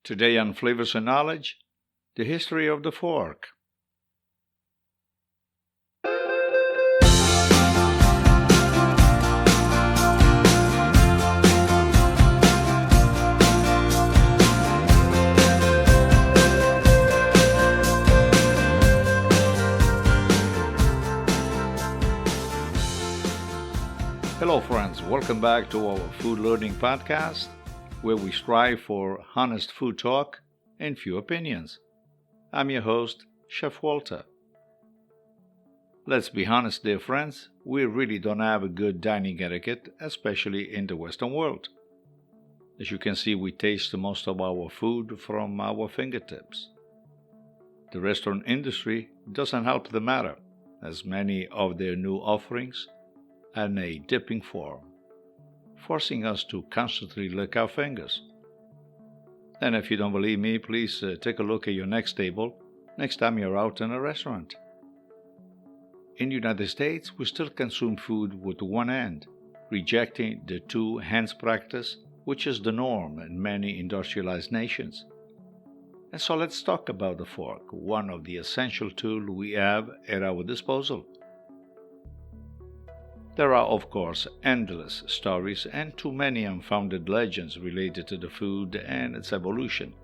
Today on Flavors and Knowledge, the history of the fork. Hello friends, welcome back to our Food Learning Podcast, where we strive for honest food talk and few opinions. I'm your host, Chef Walter. Let's be honest, dear friends, we really don't have a good dining etiquette, especially in the Western world. As you can see, we taste most of our food from our fingertips. The restaurant industry doesn't help the matter, as many of their new offerings are in a dipping form, forcing us to constantly lick our fingers. And if you don't believe me, please take a look at your next table next time you're out in a restaurant. In the United States, we still consume food with one hand, rejecting the two hands practice, which is the norm in many industrialized nations. And so let's talk about the fork, one of the essential tools we have at our disposal. There are, of course, endless stories and too many unfounded legends related to the food and its evolution.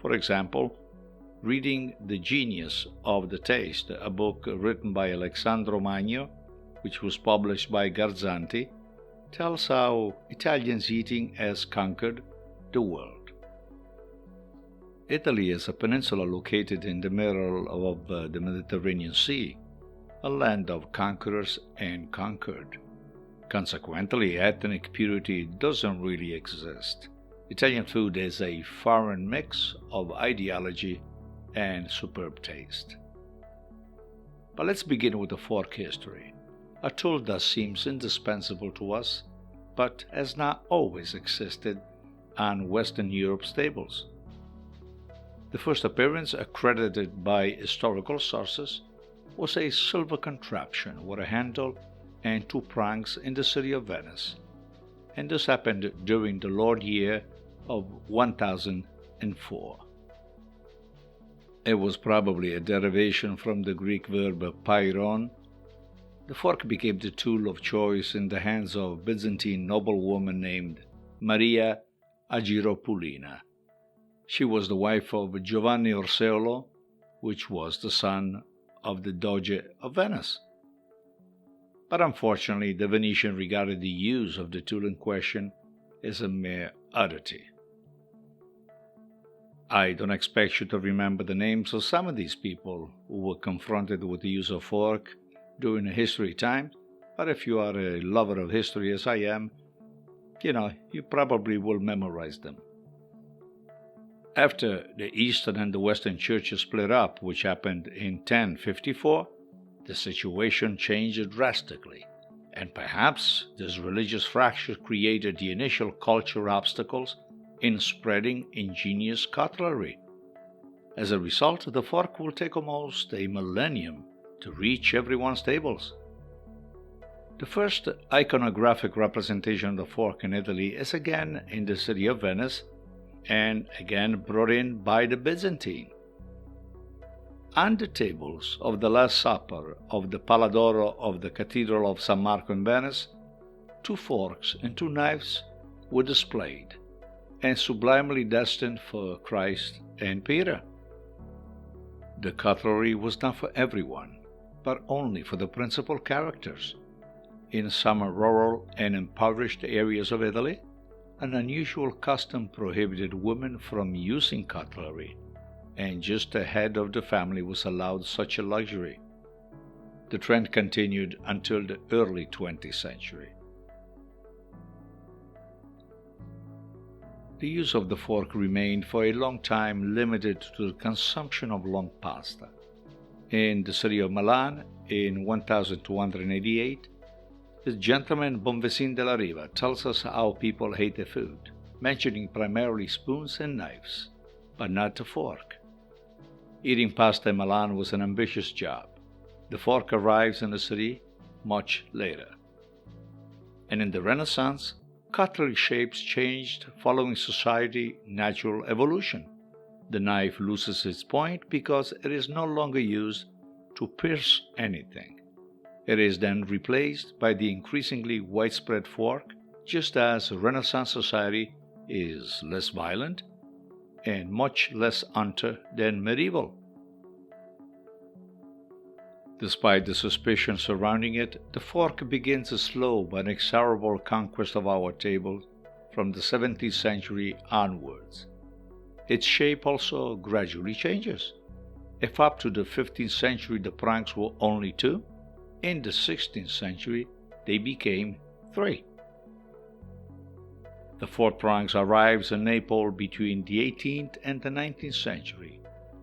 For example, reading The Genius of the Taste, a book written by Alessandro Magno, which was published by Garzanti, tells how Italians' eating has conquered the world. Italy is a peninsula located in the middle of the Mediterranean Sea, a land of conquerors and conquered. Consequently, ethnic purity doesn't really exist. Italian food is a foreign mix of ideology and superb taste. But let's begin with the fork history, a tool that seems indispensable to us, but has not always existed on Western Europe's tables. The first appearance, accredited by historical sources, was a silver contraption with a handle and two prongs in the city of Venice, and this happened during the Lord year of 1004. It was probably a derivation from the Greek verb pairon. The fork became the tool of choice in the hands of a Byzantine noblewoman named Maria Agiropoulina. She was the wife of Giovanni Orseolo, which was the son of the Doge of Venice. But unfortunately, the Venetian regarded the use of the tool in question as a mere oddity. I don't expect you to remember the names of some of these people who were confronted with the use of fork during a history time, but if you are a lover of history as I am, you probably will memorize them. After the Eastern and the Western churches split up, which happened in 1054, the situation changed drastically, and perhaps this religious fracture created the initial cultural obstacles in spreading ingenious cutlery. As a result, the fork will take almost a millennium to reach everyone's tables. The first iconographic representation of the fork in Italy is again in the city of Venice, and again brought in by the Byzantine. On the tables of the Last Supper of the Pala d'Oro of the Cathedral of San Marco in Venice, two forks and two knives were displayed, and sublimely destined for Christ and Peter. The cutlery was not for everyone, but only for the principal characters. In some rural and impoverished areas of Italy, an unusual custom prohibited women from using cutlery, and just the head of the family was allowed such a luxury. The trend continued until the early 20th century. The use of the fork remained for a long time limited to the consumption of long pasta. In the city of Milan, in 1288, the gentleman Bonvicin della Riva tells us how people hate their food, mentioning primarily spoons and knives, but not the fork. Eating pasta in Milan was an ambitious job. The fork arrives in the city much later. And in the Renaissance, cutlery shapes changed following society's natural evolution. The knife loses its point because it is no longer used to pierce anything. It is then replaced by the increasingly widespread fork, just as Renaissance society is less violent and much less hunter than medieval. Despite the suspicion surrounding it, the fork begins a slow but inexorable conquest of our table from the 17th century onwards. Its shape also gradually changes. If up to the 15th century the prongs were only two, in the 16th century they became three. The fourth prongs arrives in Naples between the 18th and the 19th century,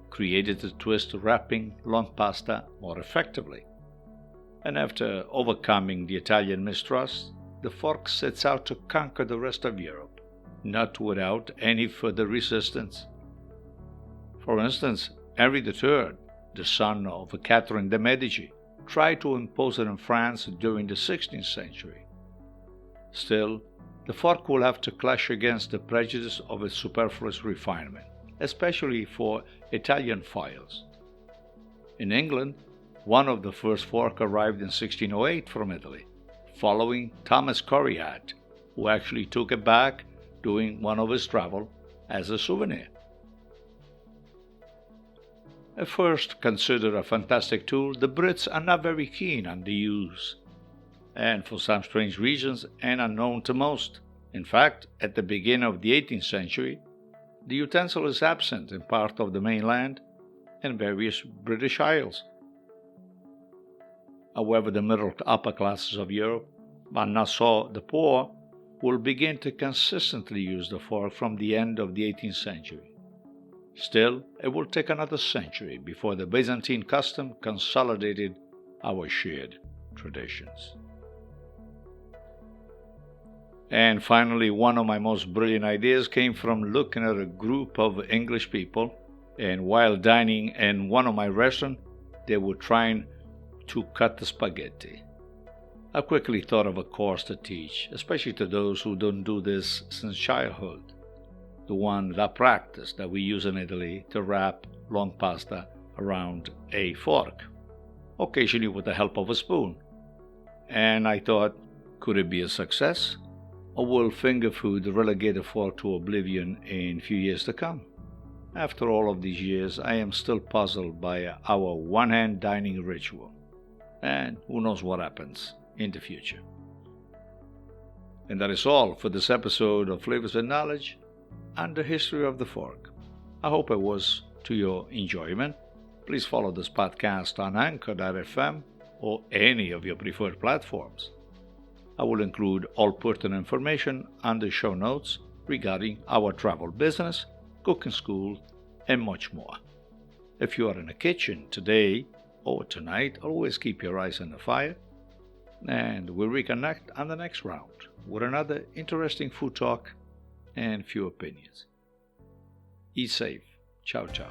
created to twist wrapping long pasta more effectively. And after overcoming the Italian mistrust, the fork sets out to conquer the rest of Europe, not without any further resistance. For instance, Henry III, the son of Catherine de' Medici, tried to impose it in France during the 16th century. Still, the fork will have to clash against the prejudice of its superfluous refinement, especially for Italian files. In England, one of the first forks arrived in 1608 from Italy, following Thomas Coriat, who actually took it back during one of his travels as a souvenir. At first considered a fantastic tool, the Brits are not very keen on the use, and for some strange reasons and unknown to most. In fact, at the beginning of the 18th century, the utensil is absent in part of the mainland and various British Isles. However, the middle to upper classes of Europe, but not so the poor, will begin to consistently use the fork from the end of the 18th century. Still, it will take another century before the Byzantine custom consolidated our shared traditions. And finally, one of my most brilliant ideas came from looking at a group of English people, and while dining in one of my restaurants, they were trying to cut the spaghetti. I quickly thought of a course to teach, especially to those who don't do this since childhood. The one, la practice, that we use in Italy to wrap long pasta around a fork, occasionally with the help of a spoon. And I thought, could it be a success? Or will finger food relegate the fork to oblivion in a few years to come? After all of these years, I am still puzzled by our one-hand dining ritual. And who knows what happens in the future. And that is all for this episode of Flavors and Knowledge and the history of the fork. I hope it was to your enjoyment. Please follow this podcast on Anchor.fm or any of your preferred platforms. I will include all pertinent information on the show notes regarding our travel business, cooking school, and much more. If you are in the kitchen today or tonight, always keep your eyes on the fire, and we'll reconnect on the next round with another interesting food talk and few opinions. Eat safe. Ciao, ciao.